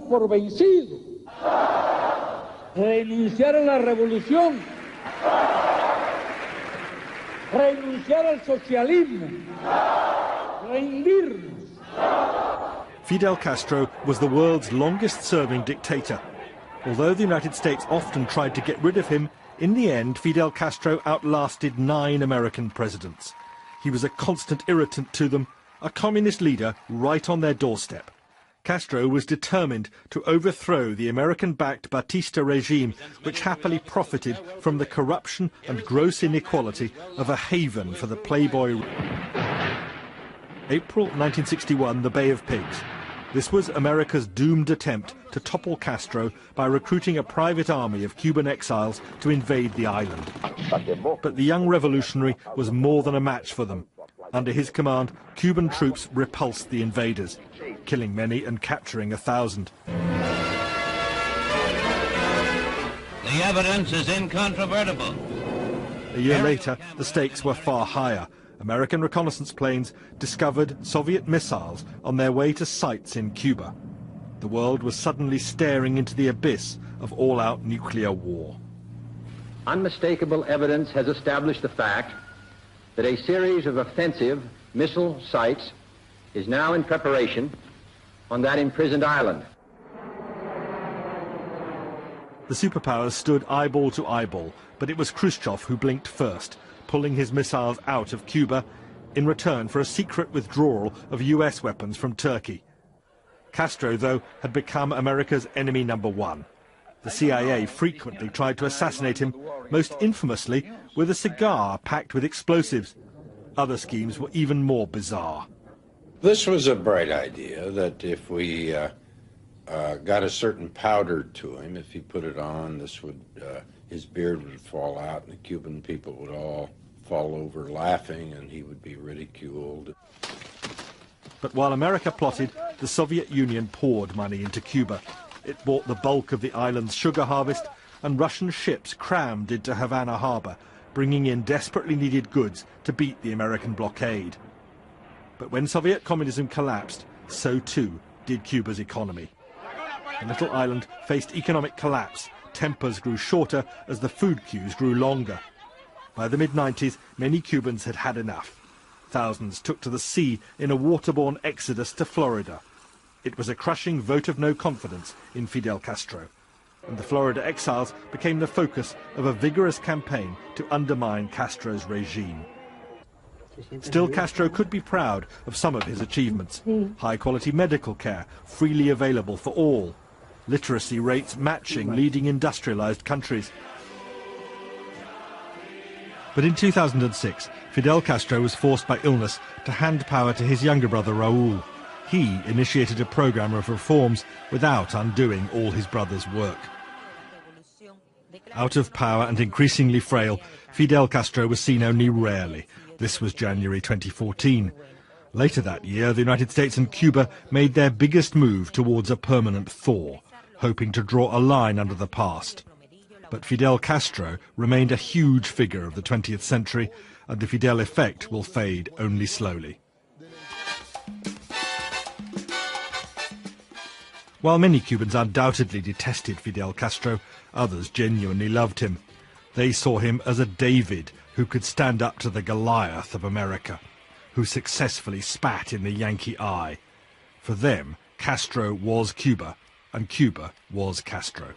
por vencidos, renunciar a la revolución, renunciar al socialismo, rendirnos. Fidel Castro was the world's longest-serving dictator. Although the United States often tried to get rid of him, in the end Fidel Castro outlasted 9 American presidents. He was a constant irritant to them, a communist leader right on their doorstep. Castro was determined to overthrow the American-backed Batista regime, which happily profited from the corruption and gross inequality of a haven for the playboy. April 1961, the Bay of Pigs. This was America's doomed attempt to topple Castro by recruiting a private army of Cuban exiles to invade the island. But the young revolutionary was more than a match for them. Under his command, Cuban troops repulsed the invaders, killing many and capturing 1,000. The evidence is incontrovertible. A year later, the stakes were far higher. American reconnaissance planes discovered Soviet missiles on their way to sites in Cuba. The world was suddenly staring into the abyss of all-out nuclear war. Unmistakable evidence has established the fact that a series of offensive missile sites is now in preparation on that imprisoned island. The superpowers stood eyeball to eyeball, but it was Khrushchev who blinked first, pulling his missiles out of Cuba in return for a secret withdrawal of US weapons from Turkey. Castro, though, had become America's enemy number 1. The CIA frequently tried to assassinate him, most infamously with a cigar packed with explosives. Other schemes were even more bizarre. This was a bright idea, that if we got a certain powder to him, if he put it on, his beard would fall out and the Cuban people would all fall over laughing and he would be ridiculed. But while America plotted, the Soviet Union poured money into Cuba. It bought the bulk of the island's sugar harvest, and Russian ships crammed into Havana harbor, bringing in desperately needed goods to beat the American blockade. But when Soviet communism collapsed, so too did Cuba's economy. The little island faced economic collapse. Tempers grew shorter as the food queues grew longer. By the mid-90s, many Cubans had had enough. Thousands took to the sea in a waterborne exodus to Florida. It was a crushing vote of no confidence in Fidel Castro, and the Florida exiles became the focus of a vigorous campaign to undermine Castro's regime. Still, Castro could be proud of some of his achievements. High-quality medical care, freely available for all. Literacy rates matching leading industrialized countries. But in 2006, Fidel Castro was forced by illness to hand power to his younger brother Raúl. He initiated a program of reforms without undoing all his brother's work. Out of power and increasingly frail, Fidel Castro was seen only rarely. This was January 2014. Later that year, the United States and Cuba made their biggest move towards a permanent thaw, hoping to draw a line under the past. But Fidel Castro remained a huge figure of the 20th century, and the Fidel effect will fade only slowly. While many Cubans undoubtedly detested Fidel Castro, others genuinely loved him. They saw him as a David who could stand up to the Goliath of America, who successfully spat in the Yankee eye. For them, Castro was Cuba, and Cuba was Castro.